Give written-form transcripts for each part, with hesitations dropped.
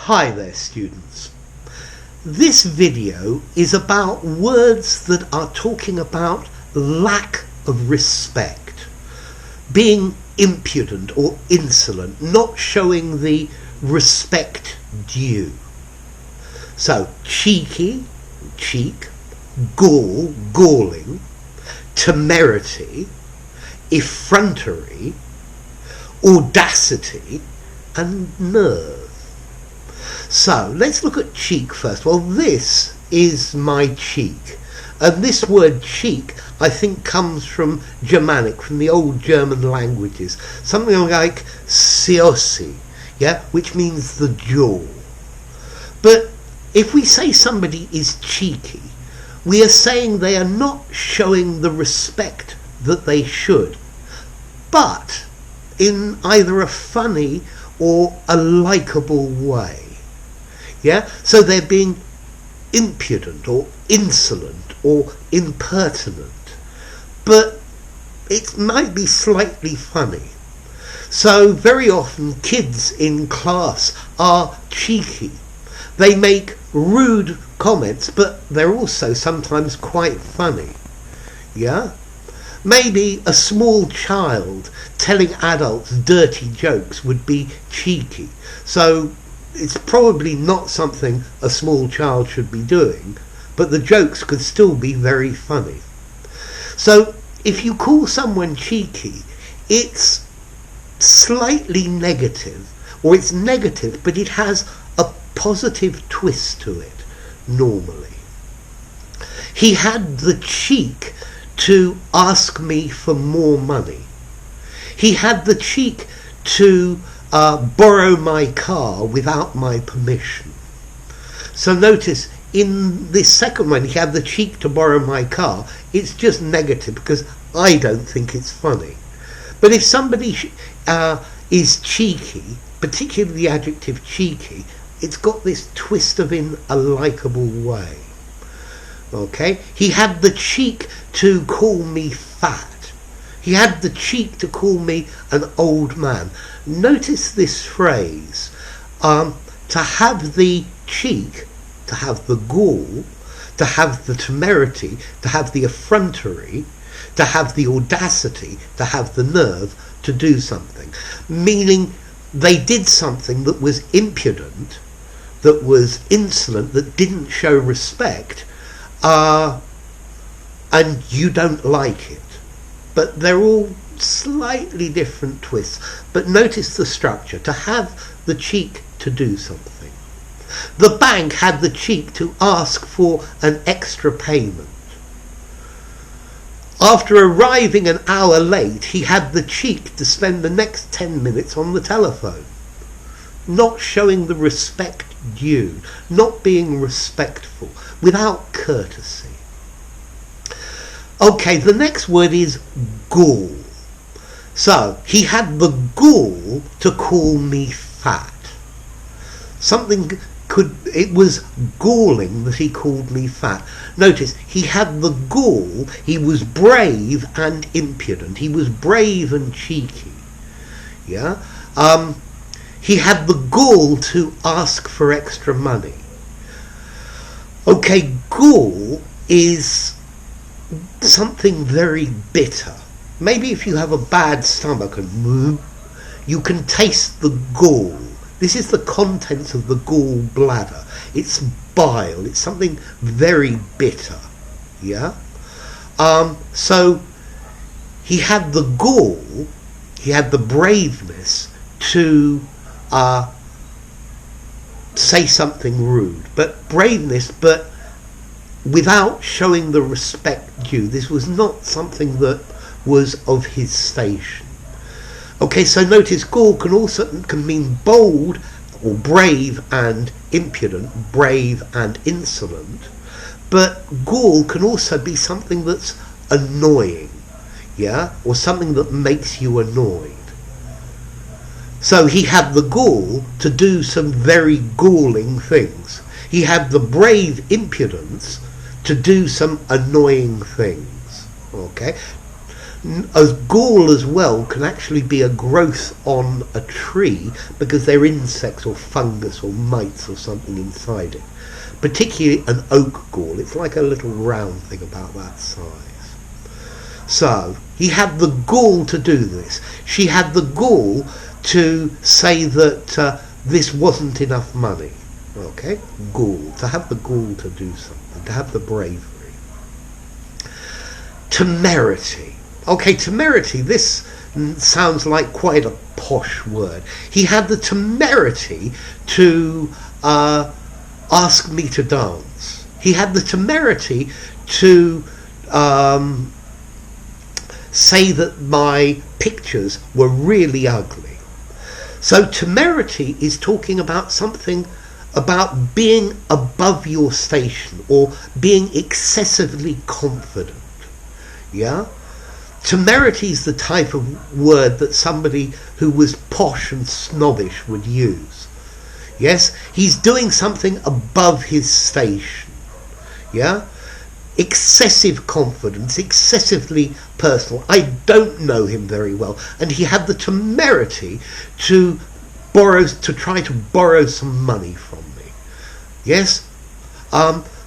Hi there students. This video is about words that are talking about lack of respect, being impudent or insolent, not showing the respect due. So cheeky, cheek, gall, galling, temerity, effrontery, audacity and nerve. So let's look at cheek first. Well, this is my cheek, and this word cheek I think comes from Germanic, from the old German languages, something like ciosi, which means the jaw. But if we say somebody is cheeky, we are saying they are not showing the respect that they should, but in either a funny or a likable way. So they're being impudent or insolent or impertinent, but it might be slightly funny. So very often kids in class are cheeky. They make rude comments, but they're also sometimes quite funny. Maybe a small child telling adults dirty jokes would be cheeky. So it's probably not something a small child should be doing, but the jokes could still be very funny. So if you call someone cheeky, it's slightly negative, or it's negative, but it has a positive twist to it, normally. He had the cheek to ask me for more money. He had the cheek to borrow my car without my permission. So notice in this second one, he had the cheek to borrow my car. It's just negative because I don't think it's funny. But if somebody is cheeky, particularly the adjective cheeky, it's got this twist of in a likable way. Okay? He had the cheek to call me fat. He had the cheek to call me an old man. Notice this phrase, to have the cheek, to have the gall, to have the temerity, to have the effrontery, to have the audacity, to have the nerve to do something. Meaning they did something that was impudent, that was insolent, that didn't show respect, and you don't like it. But they're all slightly different twists. But notice the structure, to have the cheek to do something. The bank had the cheek to ask for an extra payment. After arriving an hour late, he had the cheek to spend the next 10 minutes on the telephone. Not showing the respect due, not being respectful, without courtesy. Okay, the next word is gall. So, he had the gall to call me fat. It was galling that he called me fat. Notice, he had the gall, he was brave and impudent. He was brave and cheeky. He had the gall to ask for extra money. Okay, gall is something very bitter. Maybe if you have a bad stomach and you can taste the gall. This is the contents of the gall bladder. It's bile. It's something very bitter. So he had the gall, he had the braveness to say something rude, but braveness, but without showing the respect due. This was not something that was of his station. Okay, so notice gall can mean bold or brave and impudent, brave and insolent, but gall can also be something that's annoying, or something that makes you annoyed. So he had the gall to do some very galling things. He had the brave impudence to do some annoying things. Okay. As gall as well can actually be a growth on a tree because there are insects or fungus or mites or something inside it. Particularly an oak gall. It's like a little round thing about that size. So he had the gall to do this. She had the gall to say that this wasn't enough money. Okay, gall. To have the gall to do something. To have the bravery. Temerity. Okay, temerity, this sounds like quite a posh word. He had the temerity to ask me to dance. He had the temerity to say that my pictures were really ugly. So temerity is talking about something about being above your station or being excessively confident. Yeah? Temerity is the type of word that somebody who was posh and snobbish would use. Yes, he's doing something above his station. Yeah, excessive confidence, excessively personal. I don't know him very well, and he had the temerity to try to borrow some money from me. Yes,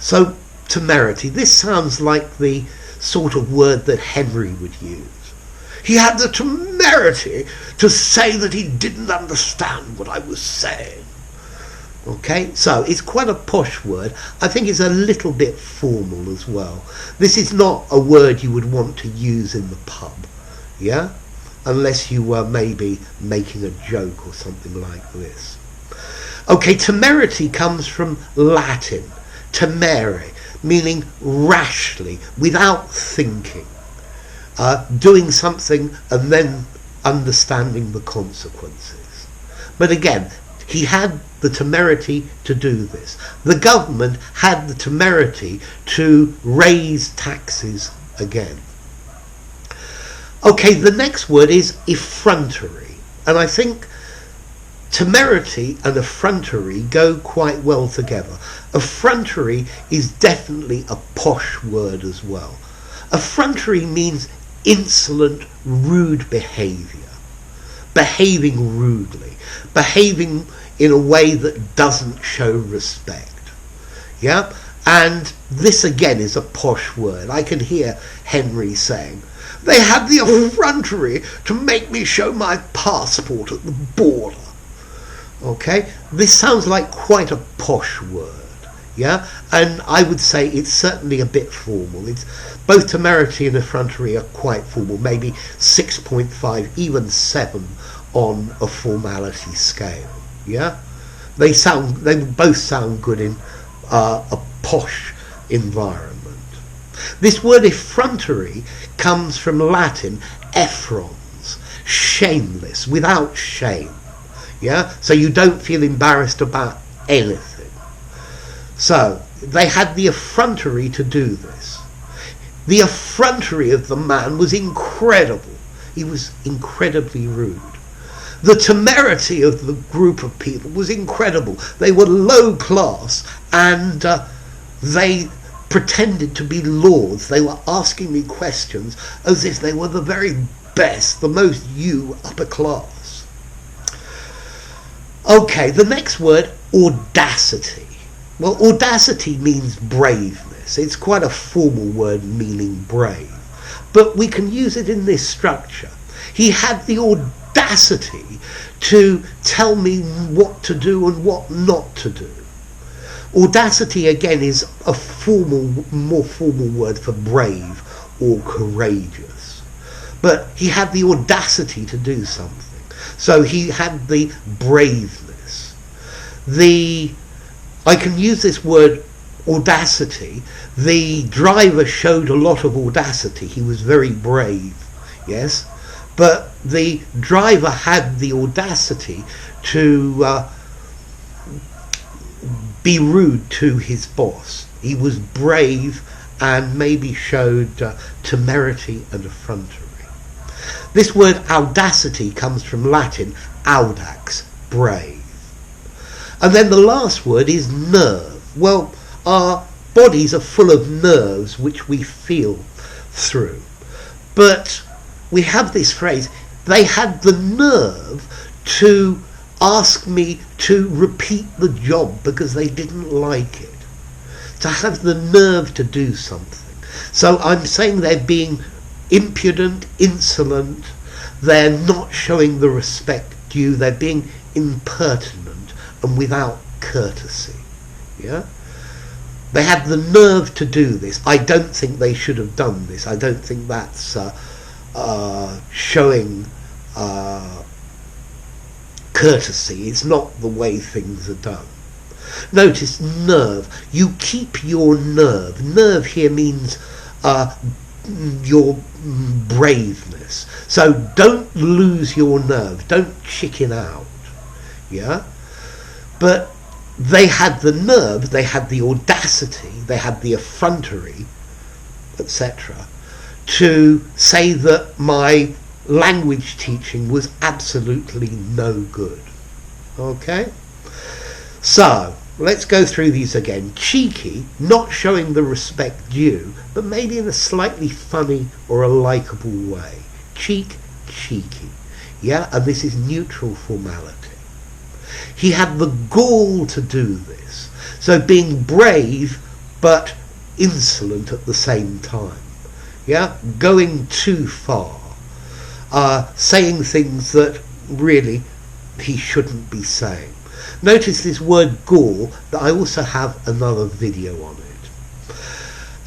so temerity. This sounds like the sort of word that Henry would use. He had the temerity to say that he didn't understand what I was saying. Okay, so it's quite a posh word. I think it's a little bit formal as well. This is not a word you would want to use in the pub, yeah? Unless you were maybe making a joke or something like this. Okay, temerity comes from Latin, temere, meaning rashly, without thinking, doing something and then understanding the consequences. But again, he had the temerity to do this. The government had the temerity to raise taxes again. Okay, the next word is effrontery, and I think temerity and effrontery go quite well together. Effrontery is definitely a posh word as well. Effrontery means insolent, rude behaviour. Behaving rudely. Behaving in a way that doesn't show respect. Yeah? And this again is a posh word. I can hear Henry saying, "They had the effrontery to make me show my passport at the border." Okay, this sounds like quite a posh word, yeah, and I would say it's certainly a bit formal. It's both temerity and effrontery are quite formal, maybe 6.5, even 7 on a formality scale. Yeah, they both sound good in a posh environment. This word effrontery comes from Latin effrons, shameless, without shame. Yeah, so you don't feel embarrassed about anything. So they had the effrontery to do this. The effrontery of the man was incredible. He was incredibly rude. The temerity of the group of people was incredible. They were low class and they pretended to be lords. They were asking me questions as if they were the very best, the most upper class. Okay, the next word, audacity. Well, audacity means braveness. It's quite a formal word meaning brave. But we can use it in this structure. He had the audacity to tell me what to do and what not to do. Audacity, again, is a more formal word for brave or courageous. But he had the audacity to do something. So he had the braveness. I can use this word audacity. The driver showed a lot of audacity. He was very brave, yes? But the driver had the audacity to be rude to his boss. He was brave and maybe showed temerity and effrontery. This word audacity comes from Latin audax, brave. And then the last word is nerve. Well, our bodies are full of nerves which we feel through. But we have this phrase, they had the nerve to ask me to repeat the job because they didn't like it. To have the nerve to do something. So I'm saying they're being impudent, insolent, they're not showing the respect due, they're being impertinent and without courtesy. Yeah? They had the nerve to do this. I don't think they should have done this. I don't think that's showing courtesy. It's not the way things are done. Notice nerve. You keep your nerve. Nerve here means your braveness. So don't lose your nerve. Don't chicken out. Yeah? But they had the nerve, they had the audacity, they had the effrontery, etc., to say that my language teaching was absolutely no good. Okay? So, let's go through these again. Cheeky, not showing the respect due, but maybe in a slightly funny or a likeable way. Cheeky. Yeah? And this is neutral formality. He had the gall to do this. So being brave, but insolent at the same time. Yeah? Going too far. Saying things that really he shouldn't be saying. Notice this word gall, that I also have another video on it.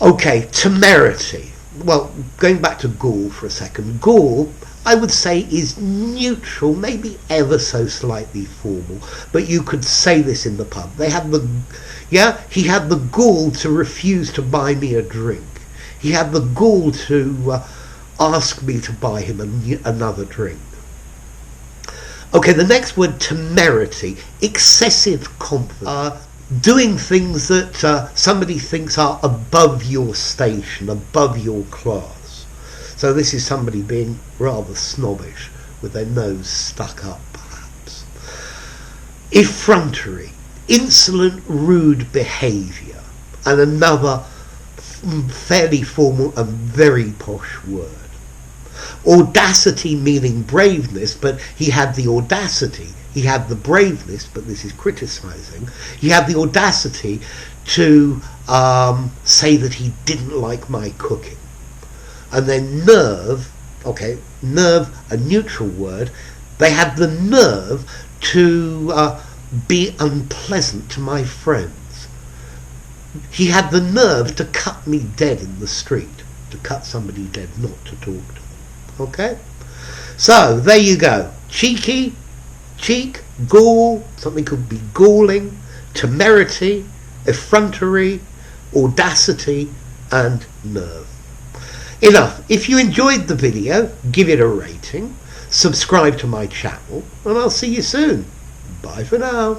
Okay, temerity. Well, going back to gall for a second. Gall, I would say, is neutral, maybe ever so slightly formal, but you could say this in the pub. He had the gall to refuse to buy me a drink. He had the gall to ask me to buy him another drink. Okay, the next word, temerity, excessive confidence. Doing things that somebody thinks are above your station, above your class. So this is somebody being rather snobbish, with their nose stuck up, perhaps. Effrontery, insolent, rude behaviour, and another fairly formal and very posh word. Audacity, meaning braveness, but he had the audacity. He had the braveness, but this is criticising. He had the audacity to say that he didn't like my cooking. And then nerve, a neutral word, they had the nerve to be unpleasant to my friends. He had the nerve to cut me dead in the street, to cut somebody dead, not to talk to them. Okay? So, there you go. Cheeky, cheek, gall, something could be galling, temerity, effrontery, audacity, and nerve. Enough. If you enjoyed the video, give it a rating, subscribe to my channel, and I'll see you soon. Bye for now.